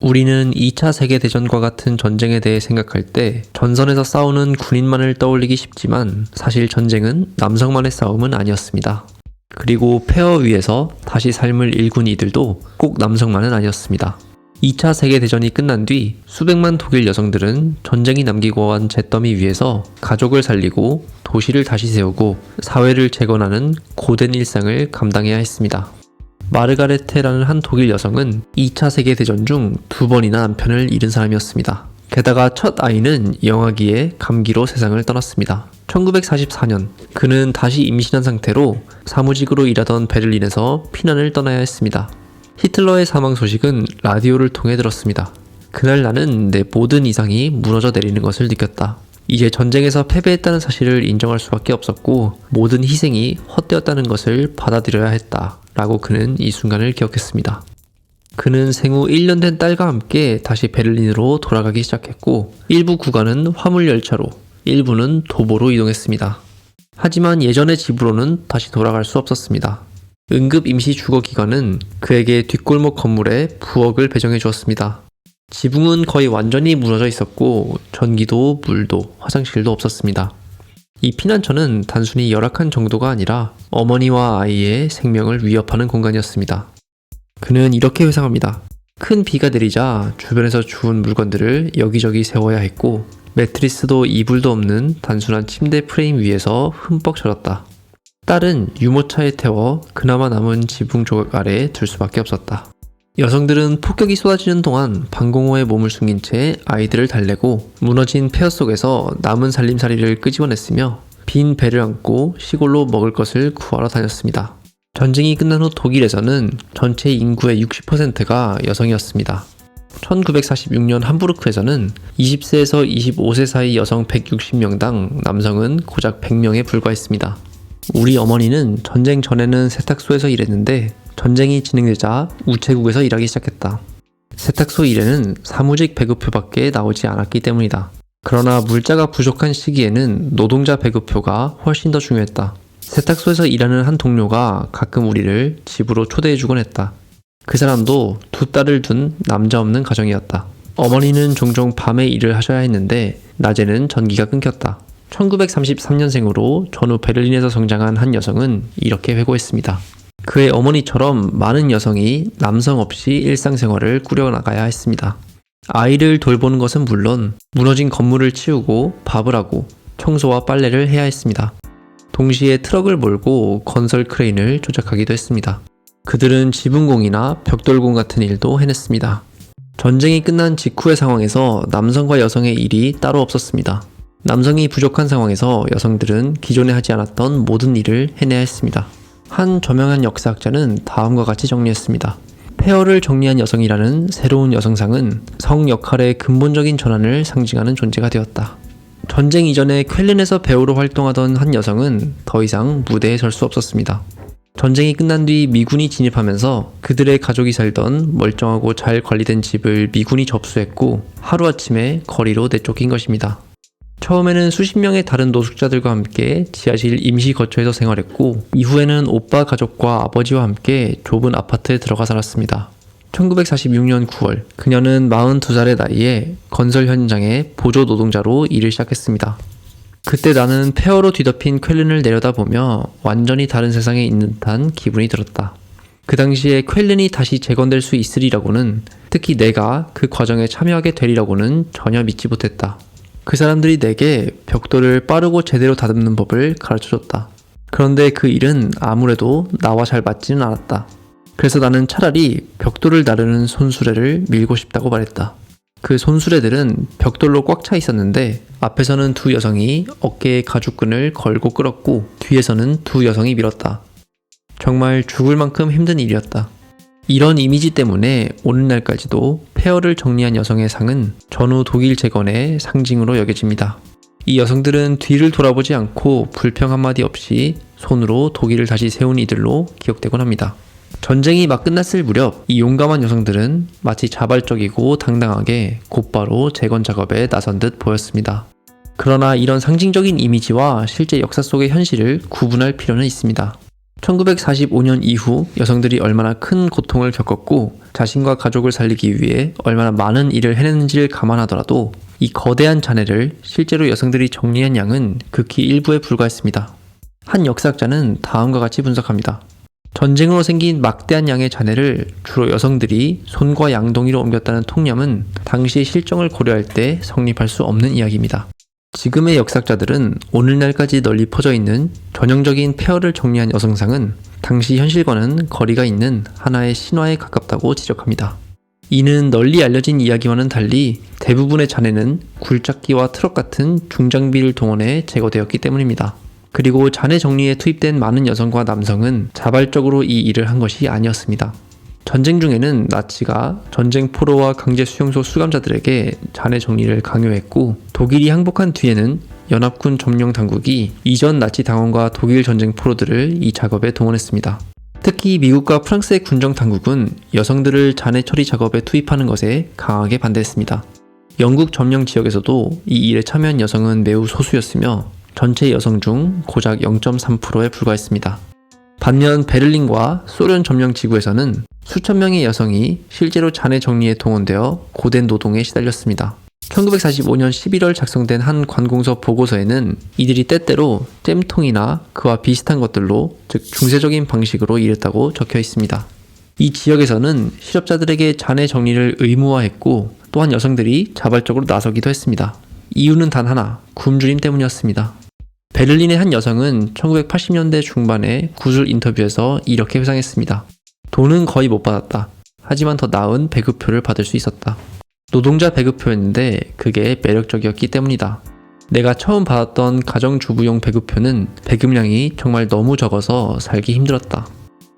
우리는 2차 세계대전과 같은 전쟁에 대해 생각할 때 전선에서 싸우는 군인만을 떠올리기 쉽지만 사실 전쟁은 남성만의 싸움은 아니었습니다. 그리고 폐허 위에서 다시 삶을 일군 이들도 꼭 남성만은 아니었습니다. 2차 세계대전이 끝난 뒤 수백만 독일 여성들은 전쟁이 남기고 간 잿더미 위에서 가족을 살리고 도시를 다시 세우고 사회를 재건하는 고된 일상을 감당해야 했습니다. 마르가레테라는 한 독일 여성은 2차 세계대전 중 2번이나 남편을 잃은 사람이었습니다. 게다가 첫 아이는 영아기에 감기로 세상을 떠났습니다. 1944년 그는 다시 임신한 상태로 사무직으로 일하던 베를린에서 피난을 떠나야 했습니다. 히틀러의 사망 소식은 라디오를 통해 들었습니다. 그날 나는 내 모든 이상이 무너져 내리는 것을 느꼈다. 이제 전쟁에서 패배했다는 사실을 인정할 수밖에 없었고 모든 희생이 헛되었다는 것을 받아들여야 했다 라고 그는 이 순간을 기억했습니다. 그는 생후 1년 된 딸과 함께 다시 베를린으로 돌아가기 시작했고 일부 구간은 화물열차로 일부는 도보로 이동했습니다. 하지만 예전의 집으로는 다시 돌아갈 수 없었습니다. 응급 임시 주거 기관은 그에게 뒷골목 건물에 부엌을 배정해 주었습니다. 지붕은 거의 완전히 무너져 있었고 전기도 물도 화장실도 없었습니다. 이 피난처는 단순히 열악한 정도가 아니라 어머니와 아이의 생명을 위협하는 공간이었습니다. 그는 이렇게 회상합니다. 큰 비가 내리자 주변에서 주운 물건들을 여기저기 세워야 했고 매트리스도 이불도 없는 단순한 침대 프레임 위에서 흠뻑 젖었다. 딸은 유모차에 태워 그나마 남은 지붕 조각 아래에 둘 수밖에 없었다. 여성들은 폭격이 쏟아지는 동안 방공호에 몸을 숨긴 채 아이들을 달래고 무너진 폐허 속에서 남은 살림살이를 끄집어냈으며 빈 배를 안고 시골로 먹을 것을 구하러 다녔습니다. 전쟁이 끝난 후 독일에서는 전체 인구의 60%가 여성이었습니다. 1946년 함부르크에서는 20세에서 25세 사이 여성 160명당 남성은 고작 100명에 불과했습니다. 우리 어머니는 전쟁 전에는 세탁소에서 일했는데 전쟁이 진행되자 우체국에서 일하기 시작했다. 세탁소 일에는 사무직 배급표밖에 나오지 않았기 때문이다. 그러나 물자가 부족한 시기에는 노동자 배급표가 훨씬 더 중요했다. 세탁소에서 일하는 한 동료가 가끔 우리를 집으로 초대해주곤 했다. 그 사람도 2딸을 둔 남자 없는 가정이었다. 어머니는 종종 밤에 일을 하셔야 했는데 낮에는 전기가 끊겼다. 1933년생으로 전후 베를린에서 성장한 한 여성은 이렇게 회고했습니다. 그의 어머니처럼 많은 여성이 남성 없이 일상생활을 꾸려나가야 했습니다. 아이를 돌보는 것은 물론 무너진 건물을 치우고 밥을 하고 청소와 빨래를 해야 했습니다. 동시에 트럭을 몰고 건설 크레인을 조작하기도 했습니다. 그들은 지붕공이나 벽돌공 같은 일도 해냈습니다. 전쟁이 끝난 직후의 상황에서 남성과 여성의 일이 따로 없었습니다. 남성이 부족한 상황에서 여성들은 기존에 하지 않았던 모든 일을 해내야 했습니다. 한 저명한 역사학자는 다음과 같이 정리했습니다. 폐허를 정리한 여성이라는 새로운 여성상은 성 역할의 근본적인 전환을 상징하는 존재가 되었다. 전쟁 이전에 쾰른에서 배우로 활동하던 한 여성은 더 이상 무대에 설 수 없었습니다. 전쟁이 끝난 뒤 미군이 진입하면서 그들의 가족이 살던 멀쩡하고 잘 관리된 집을 미군이 접수했고 하루아침에 거리로 내쫓긴 것입니다. 처음에는 수십 명의 다른 노숙자들과 함께 지하실 임시 거처에서 생활했고 이후에는 오빠 가족과 아버지와 함께 좁은 아파트에 들어가 살았습니다. 1946년 9월 그녀는 42살의 나이에 건설 현장에 보조 노동자로 일을 시작했습니다. 그때 나는 폐허로 뒤덮인 쾰른을 내려다보며 완전히 다른 세상에 있는 듯한 기분이 들었다. 그 당시에 쾰른이 다시 재건될 수 있으리라고는, 특히 내가 그 과정에 참여하게 되리라고는 전혀 믿지 못했다. 그 사람들이 내게 벽돌을 빠르고 제대로 다듬는 법을 가르쳐줬다. 그런데 그 일은 아무래도 나와 잘 맞지는 않았다. 그래서 나는 차라리 벽돌을 다루는 손수레를 밀고 싶다고 말했다. 그 손수레들은 벽돌로 꽉 차 있었는데 앞에서는 두 여성이 어깨에 가죽끈을 걸고 끌었고 뒤에서는 두 여성이 밀었다. 정말 죽을 만큼 힘든 일이었다. 이런 이미지 때문에 오늘날까지도 폐허를 정리한 여성의 상은 전후 독일 재건의 상징으로 여겨집니다. 이 여성들은 뒤를 돌아보지 않고 불평 한마디 없이 손으로 독일을 다시 세운 이들로 기억되곤 합니다. 전쟁이 막 끝났을 무렵 이 용감한 여성들은 마치 자발적이고 당당하게 곧바로 재건 작업에 나선 듯 보였습니다. 그러나 이런 상징적인 이미지와 실제 역사 속의 현실을 구분할 필요는 있습니다. 1945년 이후 여성들이 얼마나 큰 고통을 겪었고 자신과 가족을 살리기 위해 얼마나 많은 일을 해냈는지를 감안하더라도 이 거대한 잔해를 실제로 여성들이 정리한 양은 극히 일부에 불과했습니다. 한 역사학자는 다음과 같이 분석합니다. 전쟁으로 생긴 막대한 양의 잔해를 주로 여성들이 손과 양동이로 옮겼다는 통념은 당시의 실정을 고려할 때 성립할 수 없는 이야기입니다. 지금의 역사학자들은 오늘날까지 널리 퍼져 있는 전형적인 폐허를 정리한 여성상은 당시 현실과는 거리가 있는 하나의 신화에 가깝다고 지적합니다. 이는 널리 알려진 이야기와는 달리 대부분의 잔해는 굴착기와 트럭 같은 중장비를 동원해 제거되었기 때문입니다. 그리고 잔해 정리에 투입된 많은 여성과 남성은 자발적으로 이 일을 한 것이 아니었습니다. 전쟁 중에는 나치가 전쟁 포로와 강제 수용소 수감자들에게 잔해 정리를 강요했고 독일이 항복한 뒤에는 연합군 점령 당국이 이전 나치 당원과 독일 전쟁 포로들을 이 작업에 동원했습니다. 특히 미국과 프랑스의 군정 당국은 여성들을 잔해 처리 작업에 투입하는 것에 강하게 반대했습니다. 영국 점령 지역에서도 이 일에 참여한 여성은 매우 소수였으며 전체 여성 중 고작 0.3%에 불과했습니다. 반면 베를린과 소련 점령 지구에서는 수천 명의 여성이 실제로 잔해 정리에 동원되어 고된 노동에 시달렸습니다. 1945년 11월 작성된 한 관공서 보고서에는 이들이 때때로 잼통이나 그와 비슷한 것들로, 즉 중세적인 방식으로 일했다고 적혀 있습니다. 이 지역에서는 실업자들에게 잔해 정리를 의무화했고 또한 여성들이 자발적으로 나서기도 했습니다. 이유는 단 하나, 굶주림 때문이었습니다. 베를린의 한 여성은 1980년대 중반에 구술 인터뷰에서 이렇게 회상했습니다. 돈은 거의 못 받았다. 하지만 더 나은 배급표를 받을 수 있었다. 노동자 배급표였는데 그게 매력적이었기 때문이다. 내가 처음 받았던 가정주부용 배급표는 배급량이 정말 너무 적어서 살기 힘들었다.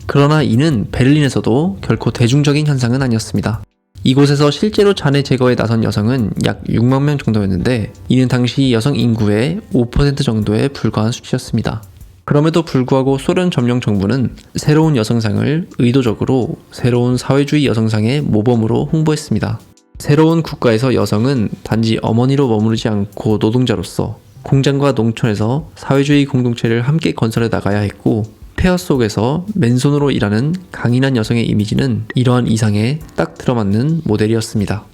그러나 이는 베를린에서도 결코 대중적인 현상은 아니었습니다. 이곳에서 실제로 잔해 제거에 나선 여성은 약 6만 명 정도였는데 이는 당시 여성 인구의 5% 정도에 불과한 수치였습니다. 그럼에도 불구하고 소련 점령 정부는 새로운 여성상을 의도적으로 새로운 사회주의 여성상의 모범으로 홍보했습니다. 새로운 국가에서 여성은 단지 어머니로 머무르지 않고 노동자로서 공장과 농촌에서 사회주의 공동체를 함께 건설해 나가야 했고 폐허 속에서 맨손으로 일하는 강인한 여성의 이미지는 이러한 이상에 딱 들어맞는 모델이었습니다.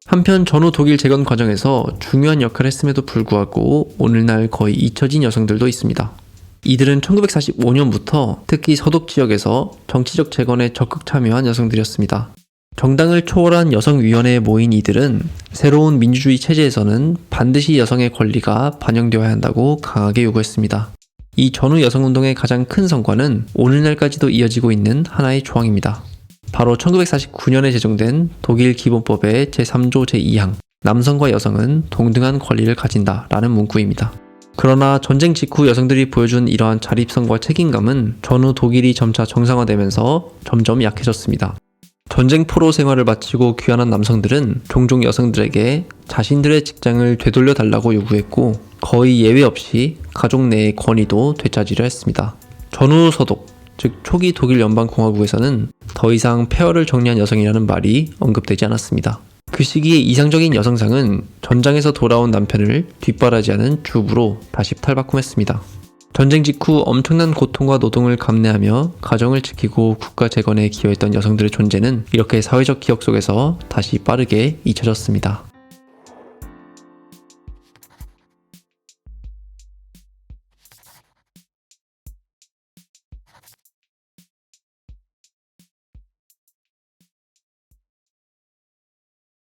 한편 전후 독일 재건 과정에서 중요한 역할을 했음에도 불구하고 오늘날 거의 잊혀진 여성들도 있습니다. 이들은 1945년부터 특히 서독 지역에서 정치적 재건에 적극 참여한 여성들이었습니다. 정당을 초월한 여성위원회에 모인 이들은 새로운 민주주의 체제에서는 반드시 여성의 권리가 반영되어야 한다고 강하게 요구했습니다. 이 전후 여성운동의 가장 큰 성과는 오늘날까지도 이어지고 있는 하나의 조항입니다. 바로 1949년에 제정된 독일 기본법의 제3조 제2항 남성과 여성은 동등한 권리를 가진다라는 문구입니다. 그러나 전쟁 직후 여성들이 보여준 이러한 자립성과 책임감은 전후 독일이 점차 정상화되면서 점점 약해졌습니다. 전쟁 포로 생활을 마치고 귀환한 남성들은 종종 여성들에게 자신들의 직장을 되돌려 달라고 요구했고 거의 예외 없이 가족 내의 권위도 되찾으려 했습니다. 전후 서독, 즉 초기 독일 연방공화국에서는 더 이상 폐허를 정리한 여성이라는 말이 언급되지 않았습니다. 그 시기에 이상적인 여성상은 전장에서 돌아온 남편을 뒷바라지하는 주부로 다시 탈바꿈했습니다. 전쟁 직후 엄청난 고통과 노동을 감내하며 가정을 지키고 국가 재건에 기여했던 여성들의 존재는 이렇게 사회적 기억 속에서 다시 빠르게 잊혀졌습니다.